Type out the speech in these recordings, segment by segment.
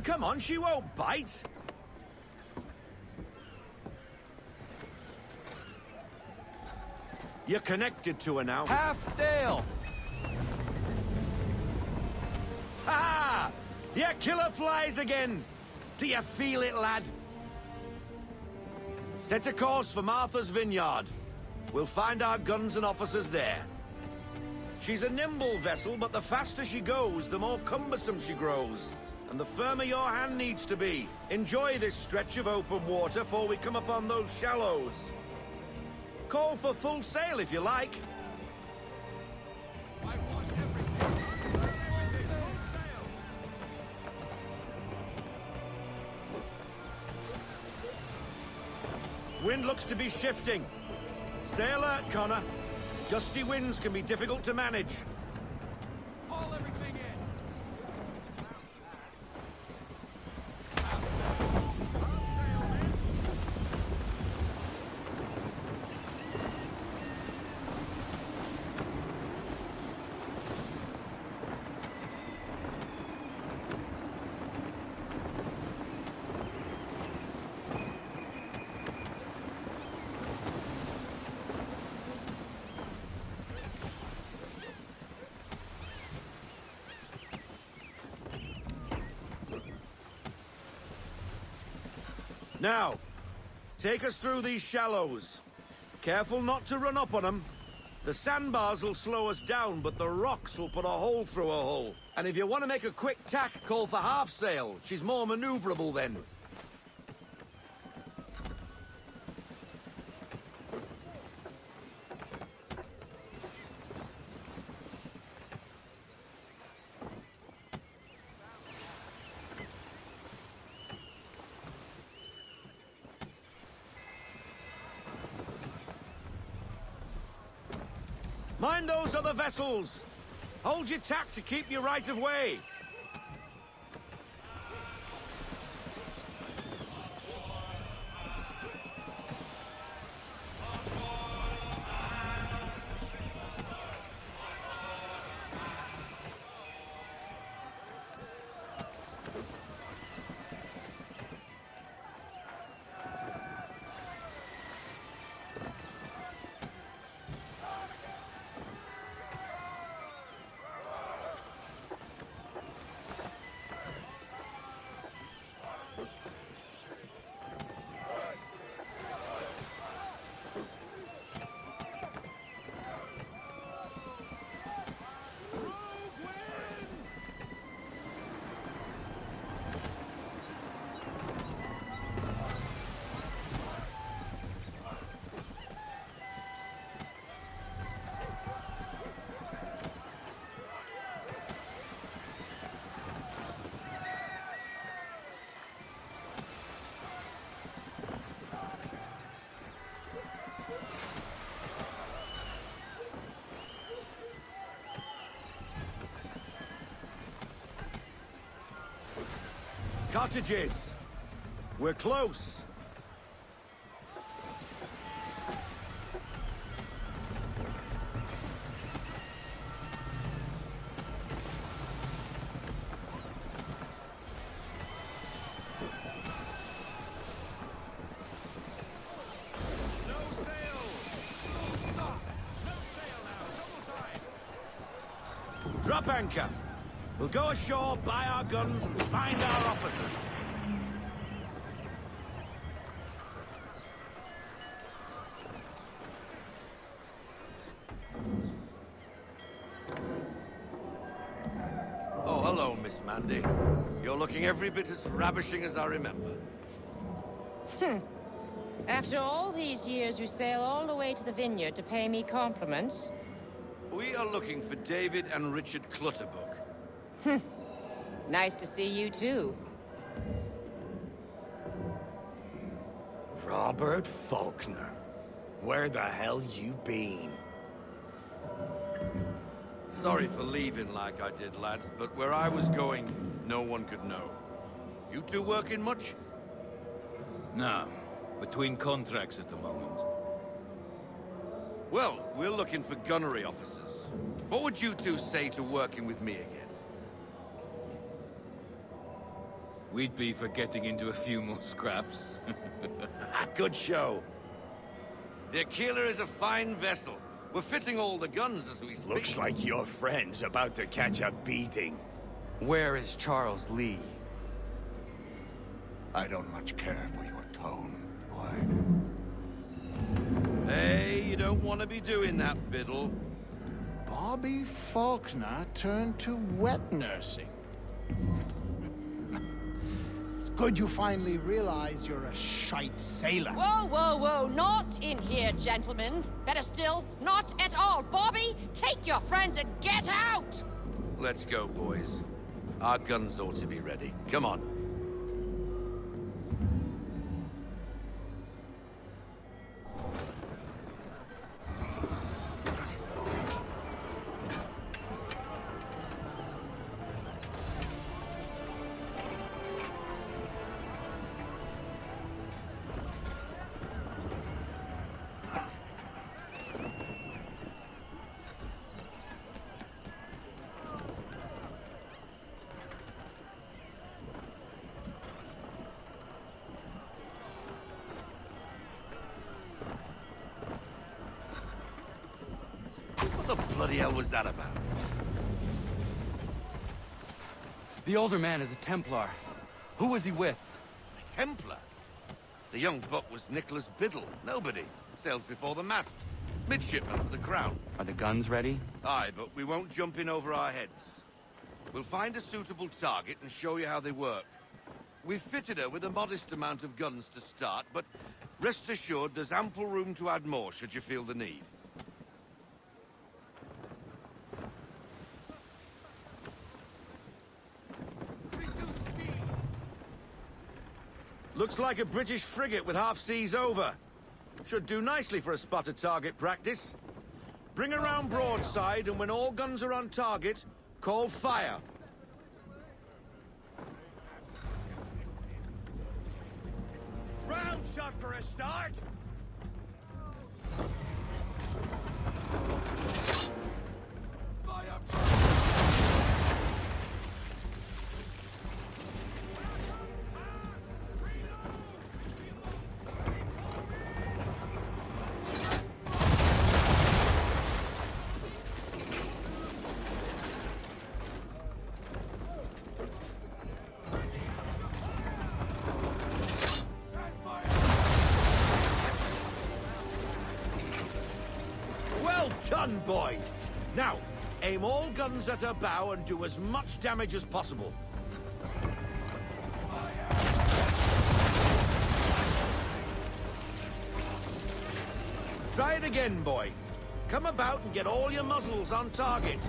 Come on, she won't bite. You're connected to her now. Half sail! Ha! Your killer flies again! Do you feel it, lad? Set a course for Martha's Vineyard. We'll find our guns and officers there. She's a nimble vessel, but the faster she goes, the more cumbersome she grows. And the firmer your hand needs to be. Enjoy this stretch of open water before we come upon those shallows. Call for full sail if you like. I want everything. Wind looks to be shifting. Stay alert, Connor. Gusty winds can be difficult to manage. Haul everything in. Now, take us through these shallows. Careful not to run up on them. The sandbars will slow us down, but the rocks will put a hole through a hull. And if you want to make a quick tack, call for half sail. She's more maneuverable then. Mind those other vessels! Hold your tack to keep your right of way! Cottages! We're close! Drop anchor! We'll go ashore, buy our guns, and find our officers. Oh, hello, Miss Mandy. You're looking every bit as ravishing as I remember. After all these years, you sail all the way to the vineyard to pay me compliments? We are looking for David and Richard Clutterbuck. Nice to see you, too. Robert Faulkner. Where the hell you been? Sorry for leaving like I did, lads, but where I was going, no one could know. You two working much? No. Between contracts at the moment. Well, we're looking for gunnery officers. What would you two say to working with me again? we'd be for getting into a few more scraps. Good show. The Aquila is a fine vessel. We're fitting all the guns as we speak. Looks like your friend's about to catch a beating. Where is Charles Lee? I don't much care for your tone, boy. Hey, you don't want to be doing that, Biddle. Bobby Faulkner turned to wet nursing. It's good you finally realize you're a shite sailor. Whoa, whoa, whoa, not in here, gentlemen. Better still, not at all. Bobby, take your friends and get out! Let's go, boys. Our guns ought to be ready. Come on. What the bloody hell was that about? The older man is a Templar. Who was he with? A Templar? The young buck was Nicholas Biddle. Nobody. Sails before the mast. Midshipman for the Crown. Are the guns ready? Aye, but we won't jump in over our heads. We'll find a suitable target and show you how they work. We've fitted her with a modest amount of guns to start, but rest assured there's ample room to add more should you feel the need. Looks like a British frigate with half seas over. Should do nicely for a spotted target practice. Bring around broadside, and when all guns are on target, call fire. Round shot for a start. Well done, boy! Now, aim all guns at her bow and do as much damage as possible. Try it again, boy. Come about and get all your muzzles on target.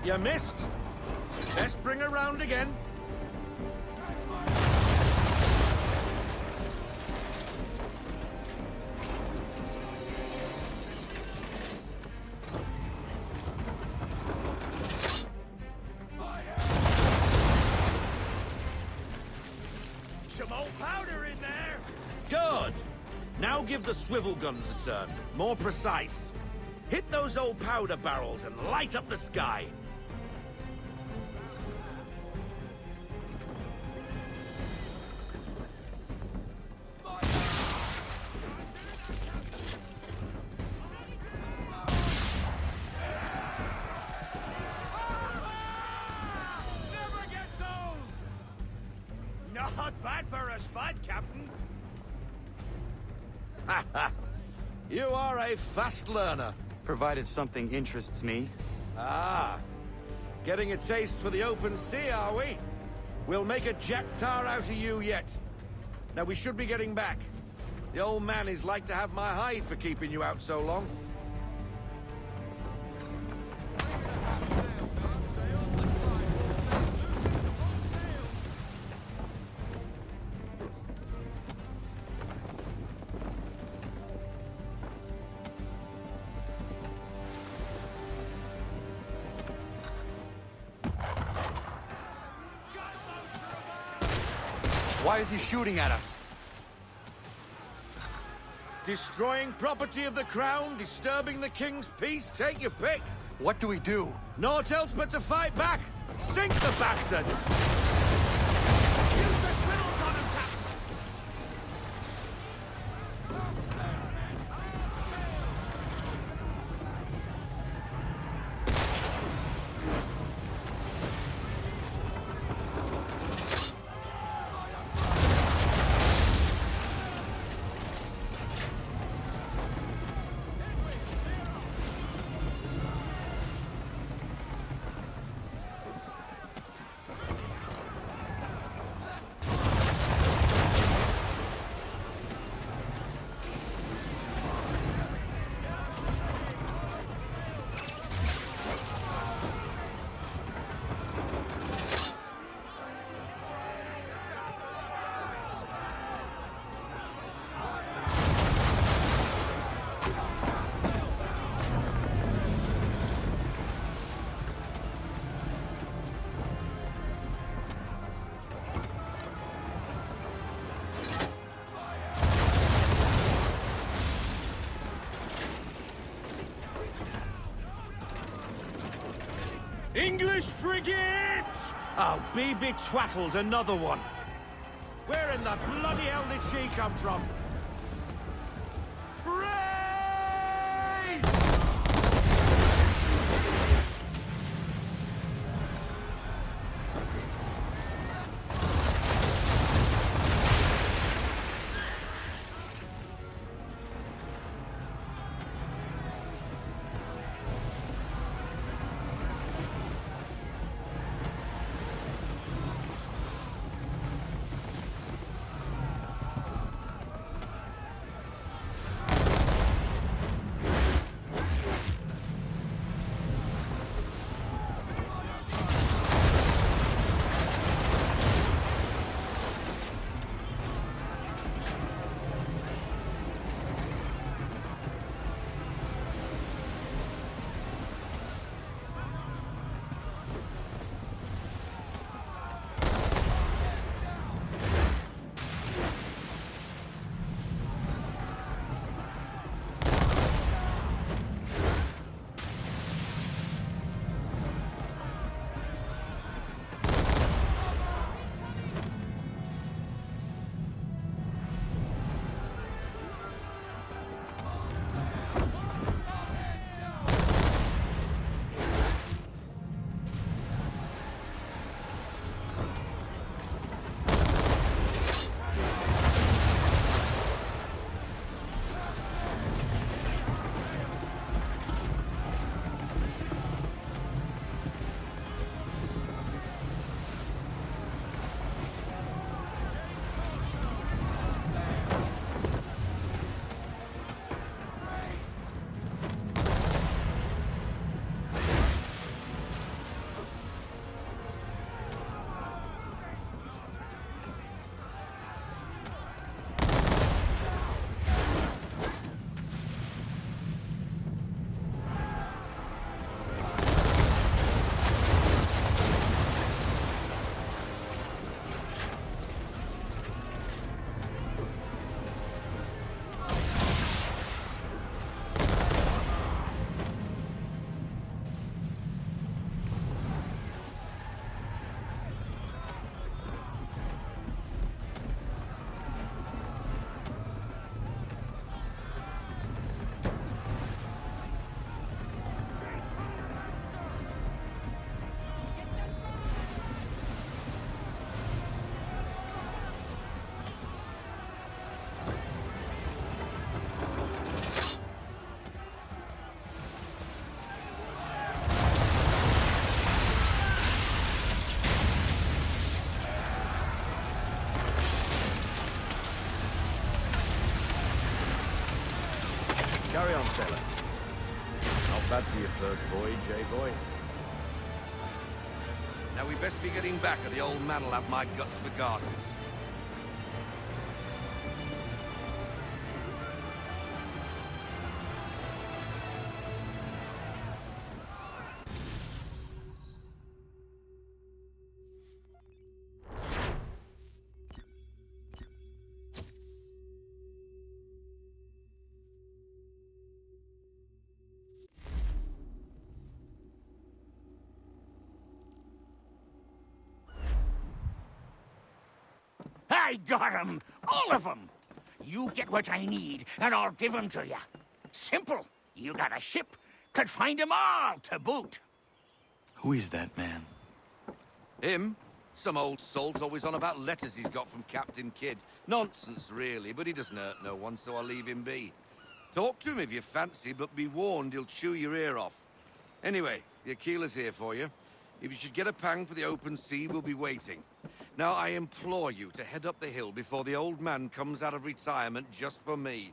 You missed. Best bring her round again. Some old powder in there. Good. Now give the swivel guns a turn. More precise. Hit those old powder barrels and light up the sky. Not bad for a spot, Captain. You are a fast learner. Provided something interests me. Ah, getting a taste for the open sea, are we? We'll make a jack tar out of you yet. Now we should be getting back. The old man is like to have my hide for keeping you out so long. Why is he shooting at us? Destroying property of the crown, disturbing the king's peace, take your pick. What do we do? Naught else but to fight back. Sink the bastard! Use the swivels on him, Captain! English frigate! Oh, be betwattled, another one. Where in the bloody hell did she come from? Raise! Carry on, sailor. Not bad for your first voyage, eh, boy? Now we best be getting back, or the old man'll have my guts for garters. I got 'em! All of 'em! You get what I need, and I'll give 'em to you. Simple. You got a ship, could find 'em all to boot. Who is that man? Him? Some old salt always on about letters he's got from Captain Kidd. Nonsense, really, but he doesn't hurt no one, so I'll leave him be. Talk to him if you fancy, but be warned he'll chew your ear off. Anyway, the Aquila's here for you. If you should get a pang for the open sea, we'll be waiting. Now, I implore you to head up the hill before the old man comes out of retirement just for me.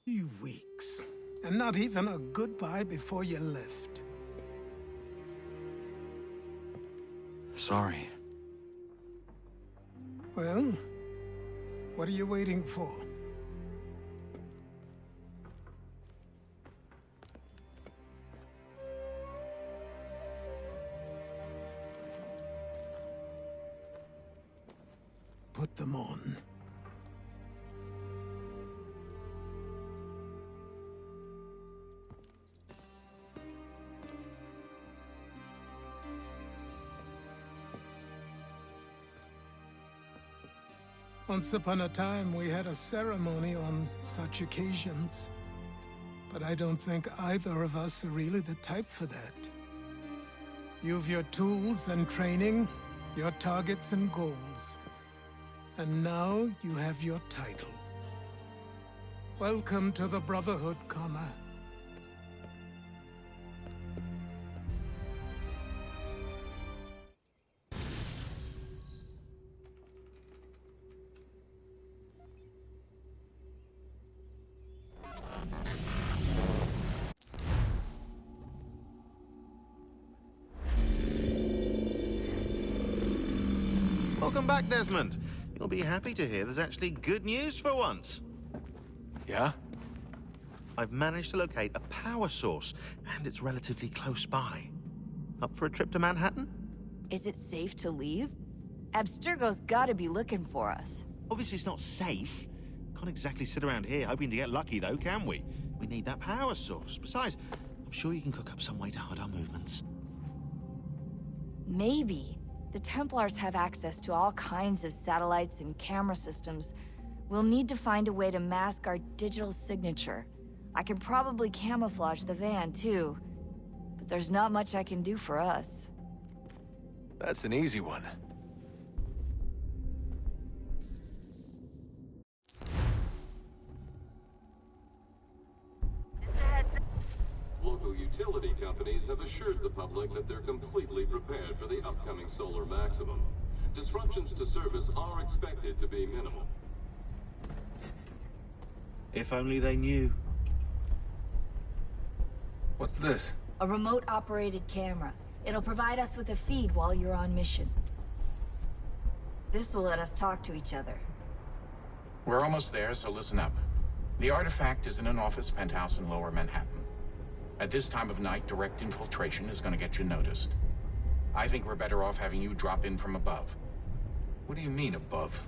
3 weeks. And not even a goodbye before you left. Sorry. Well, what are you waiting for? Put them on. Once upon a time, we had a ceremony on such occasions. But I don't think either of us are really the type for that. You've your tools and training, your targets and goals. And now you have your title. Welcome to the Brotherhood, Connor. Welcome back, Desmond. You'll be happy to hear there's actually good news for once. Yeah? I've managed to locate a power source, and it's relatively close by. Up for a trip to Manhattan? Is it safe to leave? Abstergo's gotta be looking for us. Obviously it's not safe. Can't exactly sit around here hoping to get lucky, though, can we? We need that power source. Besides, I'm sure you can cook up some way to hide our movements. Maybe. The Templars have access to all kinds of satellites and camera systems. We'll need to find a way to mask our digital signature. I can probably camouflage the van, too. But there's not much I can do for us. That's an easy one. Local utility companies have assured the public that they're completely prepared for the upcoming solar maximum. Disruptions to service are expected to be minimal. If only they knew. What's this? A remote-operated camera. It'll provide us with a feed while you're on mission. This will let us talk to each other. We're almost there, so listen up. The artifact is in an office penthouse in Lower Manhattan. At this time of night, direct infiltration is going to get you noticed. I think we're better off having you drop in from above. What do you mean, above?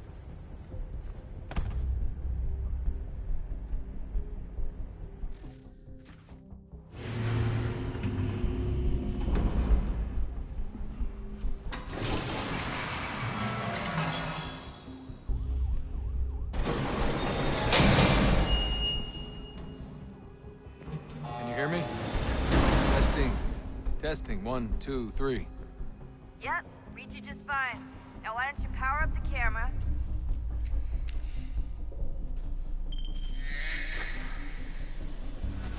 Can you hear me? Testing. 1, 2, 3. Yep, read you just fine. Now why don't you power up the camera?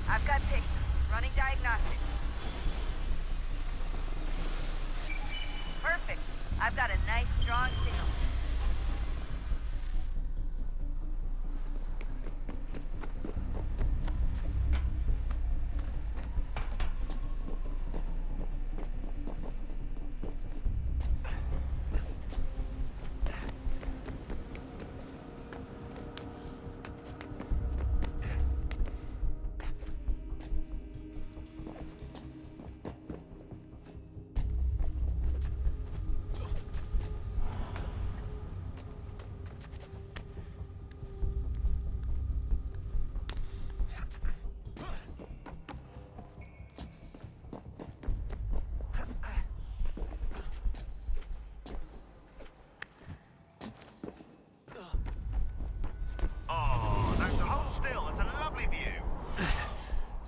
I've got pictures. Running diagnostics. Perfect. I've got a nice, strong signal.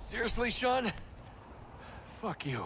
Seriously, Shaun? Fuck you.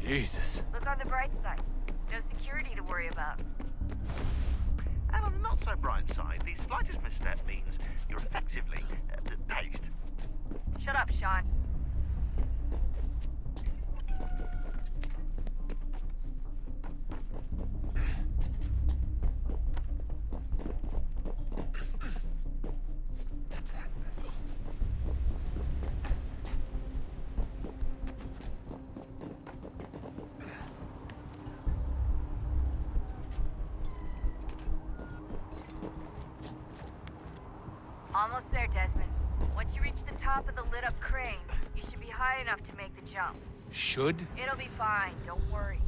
Jesus. Look on the bright side. No security to worry about. And on the not so bright side, the slightest misstep means you're effectively dazed. Shut up, Shaun. Almost there, Desmond. Once you reach the top of the lit-up crane, you should be high enough to make the jump. Should? It'll be fine, don't worry.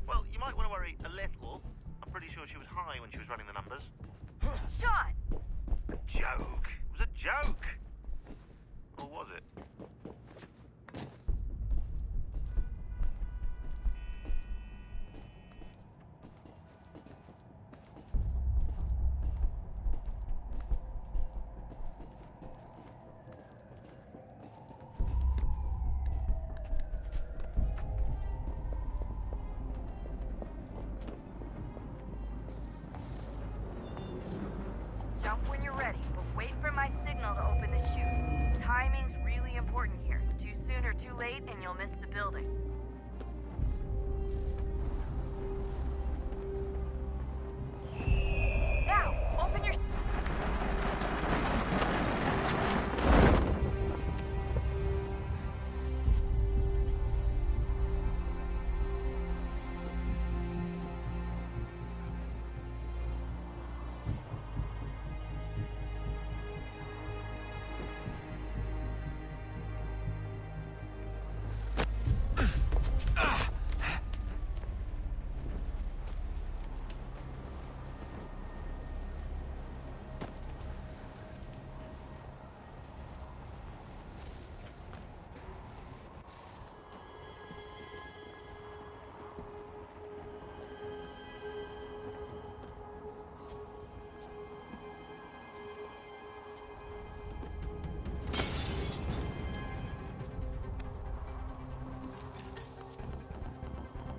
Well, you might want to worry a little. I'm pretty sure she was high when she was running the numbers. Shaun! A joke. It was a joke. Or was it? Jump when you're ready, but wait for my signal to open the chute. Timing's really important here. Too soon or too late, and you'll miss the building. Now, open your...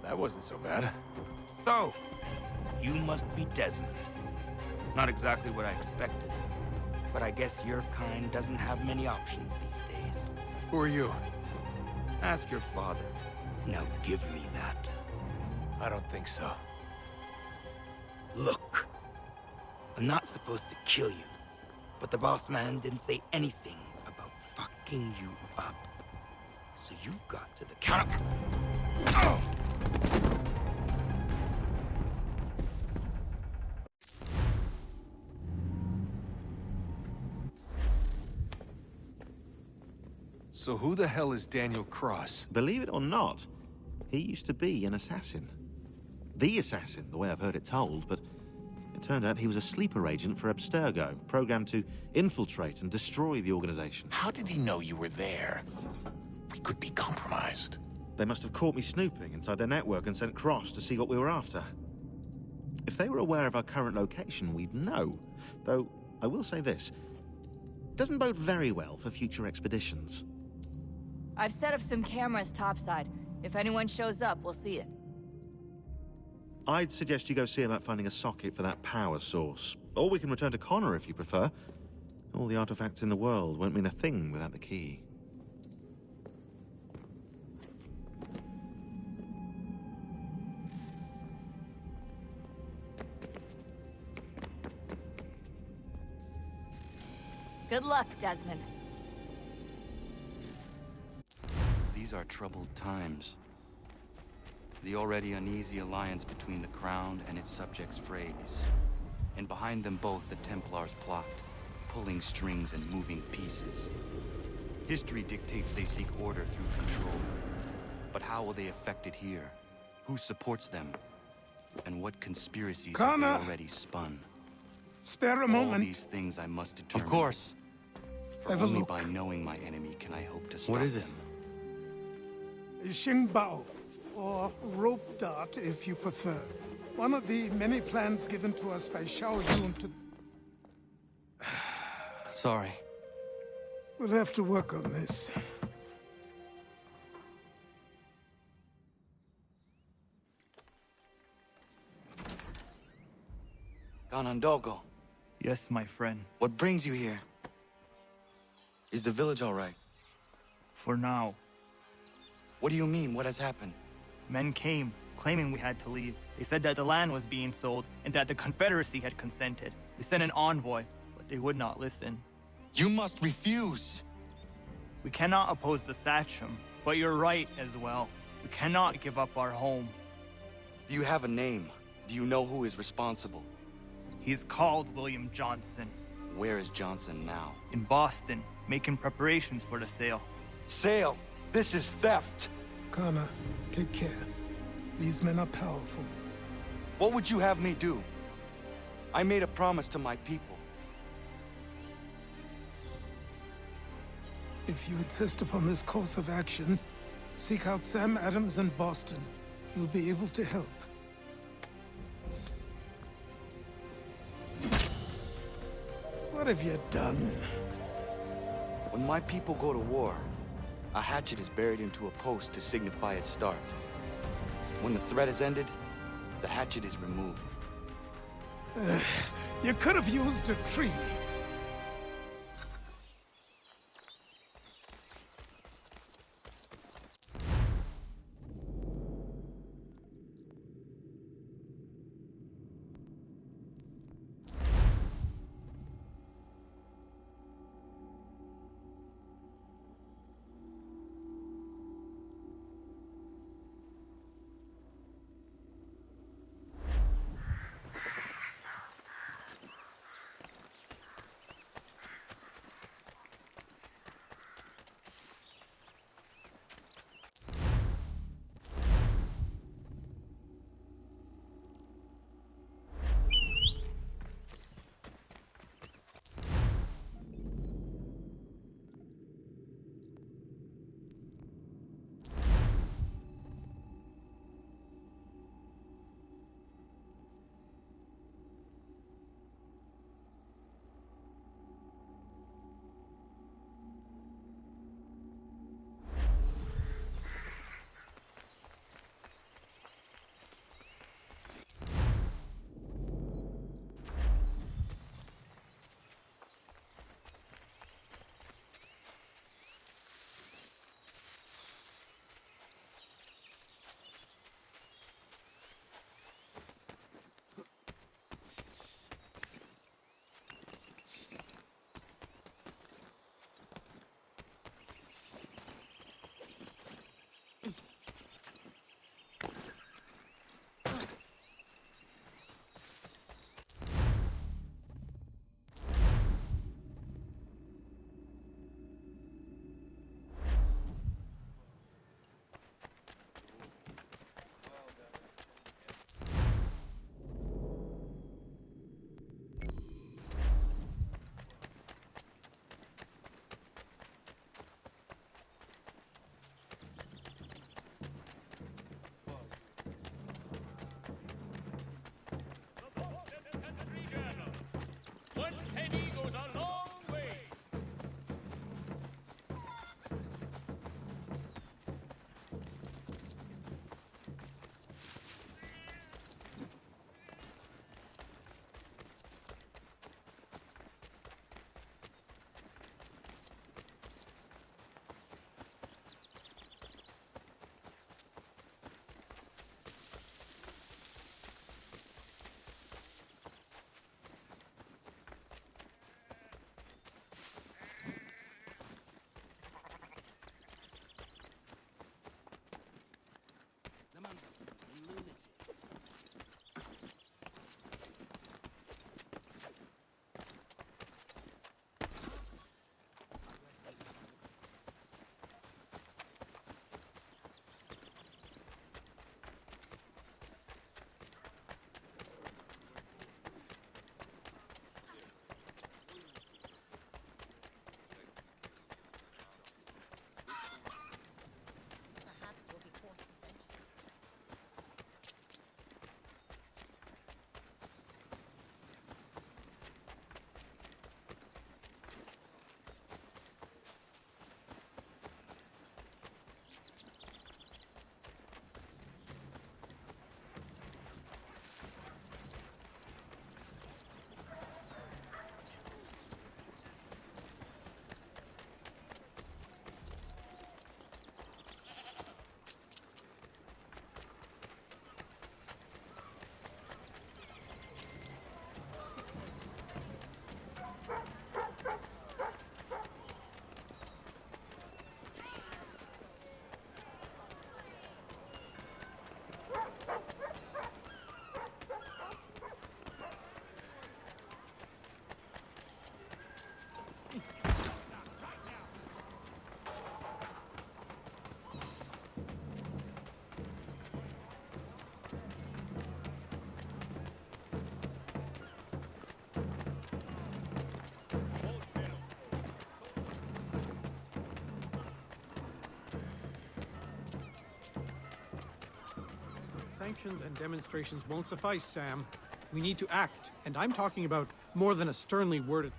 That wasn't so bad. So, you must be Desmond. Not exactly what I expected, but I guess your kind doesn't have many options these days. Who are you? Ask your father. Now give me that. I don't think so. Look, I'm not supposed to kill you, but the boss man didn't say anything about fucking you up. So you got to the counter. Oh! So who the hell is Daniel Cross? Believe it or not, he used to be an assassin. The assassin, the way I've heard it told, but it turned out he was a sleeper agent for Abstergo, programmed to infiltrate and destroy the organization. How did he know you were there? We could be compromised. They must have caught me snooping inside their network and sent Cross to see what we were after. If they were aware of our current location, we'd know. Though, I will say this, it doesn't bode very well for future expeditions. I've set up some cameras topside. If anyone shows up, we'll see it. I'd suggest you go see about finding a socket for that power source. Or we can return to Connor if you prefer. All the artifacts in the world won't mean a thing without the key. Good luck, Desmond. These are troubled times. The already uneasy alliance between the Crown and its subjects frays. And behind them both the Templars plot, pulling strings and moving pieces. History dictates they seek order through control. But how will they affect it here? Who supports them? And what conspiracies have they already spun? Spare a All moment. these things I must determine. Of course. For Have a only look. by knowing my enemy can I hope to stop What is it? them. A Xingbao, or rope dart if you prefer. One of the many plans given to us by Shaun to... Sorry. We'll have to work on this. Ganondogo, Yes, my friend. what brings you here? Is the village all right? For now. What do you mean? What has happened? Men came, claiming we had to leave. They said that the land was being sold, and that the Confederacy had consented. We sent an envoy, but they would not listen. You must refuse! We cannot oppose the Sachem, but you're right as well. We cannot give up our home. Do you have a name? Do you know who is responsible? He is called William Johnson. Where is Johnson now? In Boston, making preparations for the sale. Sale! This is theft! Connor, take care. These men are powerful. What would you have me do? I made a promise to my people. If you insist upon this course of action, seek out Sam Adams in Boston. He'll be able to help. What have you done? When my people go to war, a hatchet is buried into a post to signify its start. When the threat is ended, the hatchet is removed. You could have used a tree. discussions and demonstrations won't suffice, Sam. We need to act, and I'm talking about more than a sternly worded...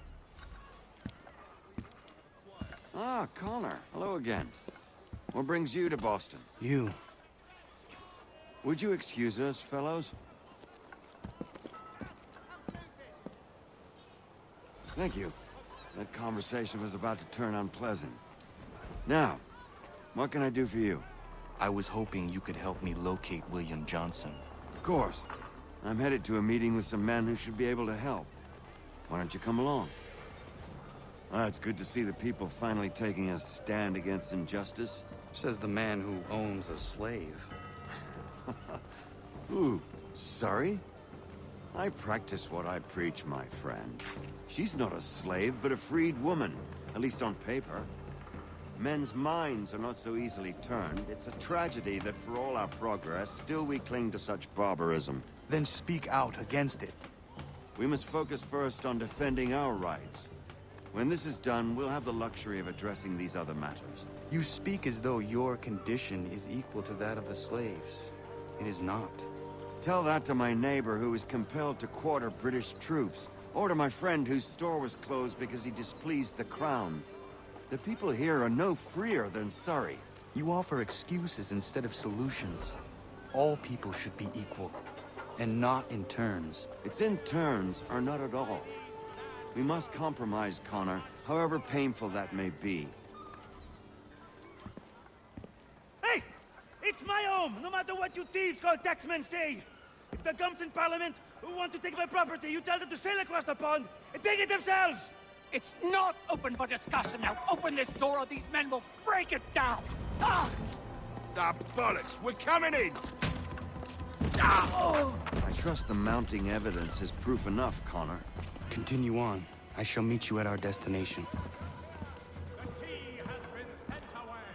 Ah, Connor. Hello again. What brings you to Boston? You. Would you excuse us, fellows? Thank you. That conversation was about to turn unpleasant. Now, what can I do for you? I was hoping you could help me locate William Johnson. Of course. I'm headed to a meeting with some men who should be able to help. Why don't you come along? It's good to see the people finally taking a stand against injustice. Says the man who owns a slave. Ooh, sorry? I practice what I preach, my friend. She's not a slave, but a freed woman, at least on paper. Men's minds are not so easily turned. It's a tragedy that for all our progress, still we cling to such barbarism. Then speak out against it. We must focus first on defending our rights. When this is done, we'll have the luxury of addressing these other matters. You speak as though your condition is equal to that of the slaves. It is not. Tell that to my neighbor who was compelled to quarter British troops, or to my friend whose store was closed because he displeased the crown. The people here are no freer than Surrey. You offer excuses instead of solutions. All people should be equal, and not in turns. It's in turns, or not at all. We must compromise, Connor, however painful that may be. Hey! It's my home, no matter what you thieves called taxmen say! If the gumps in Parliament who want to take my property, you tell them to sail across the pond and take it themselves! It's not open for discussion now. Open this door or these men will break it down. Ah! Ah, bollocks! We're coming in! Ah! Oh! I trust the mounting evidence is proof enough, Connor. Continue on. I shall meet you at our destination. The tea has been sent away.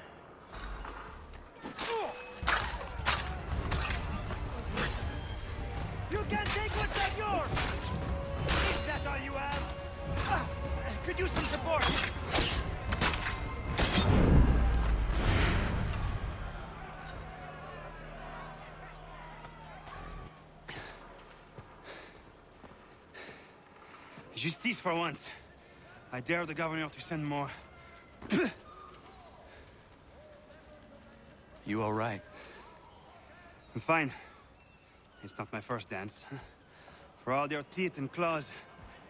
You can take what's not yours! Is that all you have? Could use some support! Justice for once. I dare the governor to send more. You all right? I'm fine. It's not my first dance. For all their teeth and claws,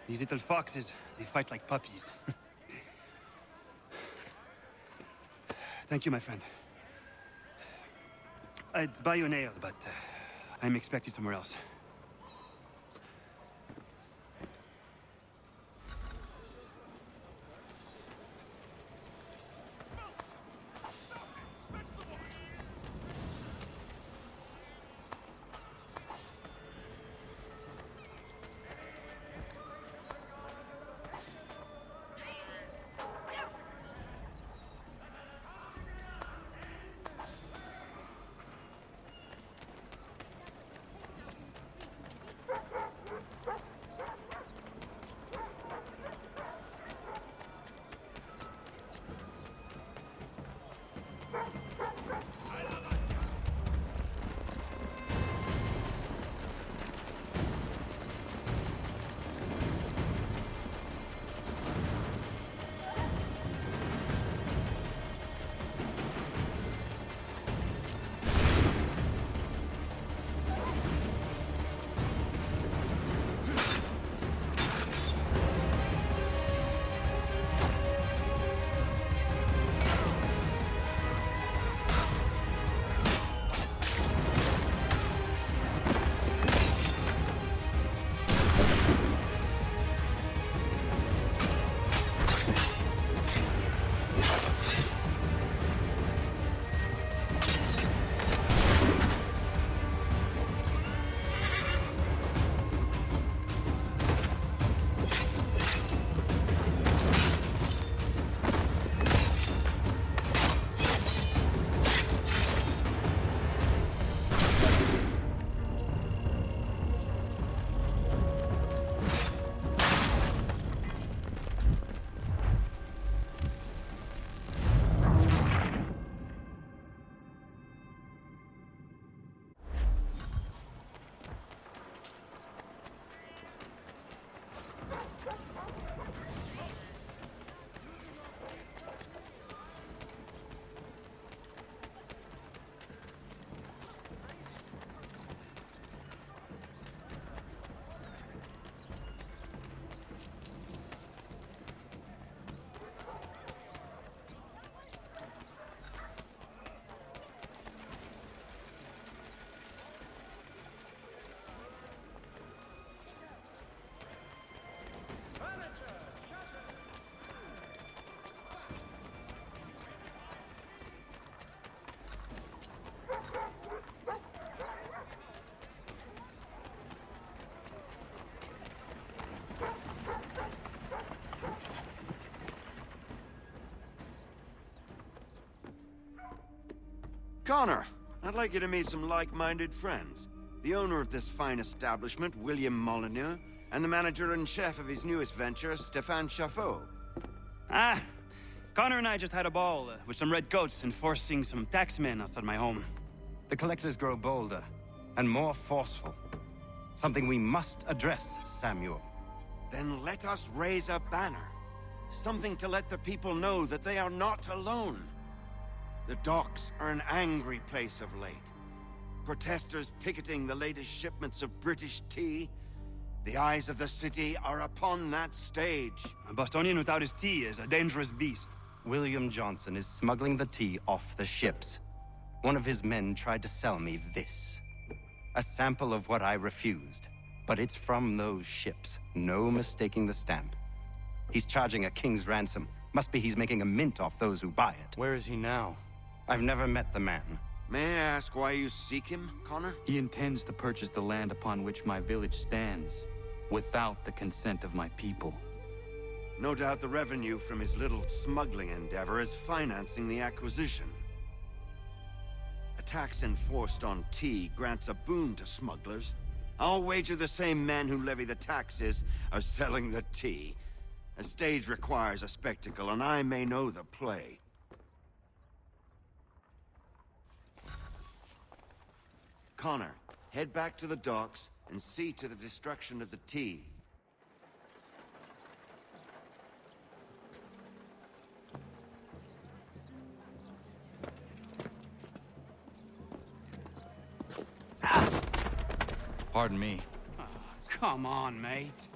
these little foxes, they fight like puppies. Thank you, my friend. I'd buy you an ale, but I'm expected somewhere else. Connor, I'd like you to meet some like-minded friends. The owner of this fine establishment, William Molyneux, and the manager and chef of his newest venture, Stéphane Chaffeau. Ah, Connor and I just had a ball with some red coats enforcing some taxmen outside my home. The collectors grow bolder and more forceful. Something we must address, Samuel. Then let us raise a banner. Something to let the people know that they are not alone. The docks are an angry place of late. Protesters picketing the latest shipments of British tea. The eyes of the city are upon that stage. A Bostonian without his tea is a dangerous beast. William Johnson is smuggling the tea off the ships. One of his men tried to sell me this. A sample of what I refused. But it's from those ships. No mistaking the stamp. He's charging a king's ransom. Must be he's making a mint off those who buy it. Where is he now? I've never met the man. May I ask why you seek him, Connor? He intends to purchase the land upon which my village stands, without the consent of my people. No doubt the revenue from his little smuggling endeavor is financing the acquisition. A tax enforced on tea grants a boon to smugglers. I'll wager the same men who levy the taxes are selling the tea. A stage requires a spectacle, and I may know the play. Connor, head back to the docks and see to the destruction of the tea. Pardon me. Come on, mate.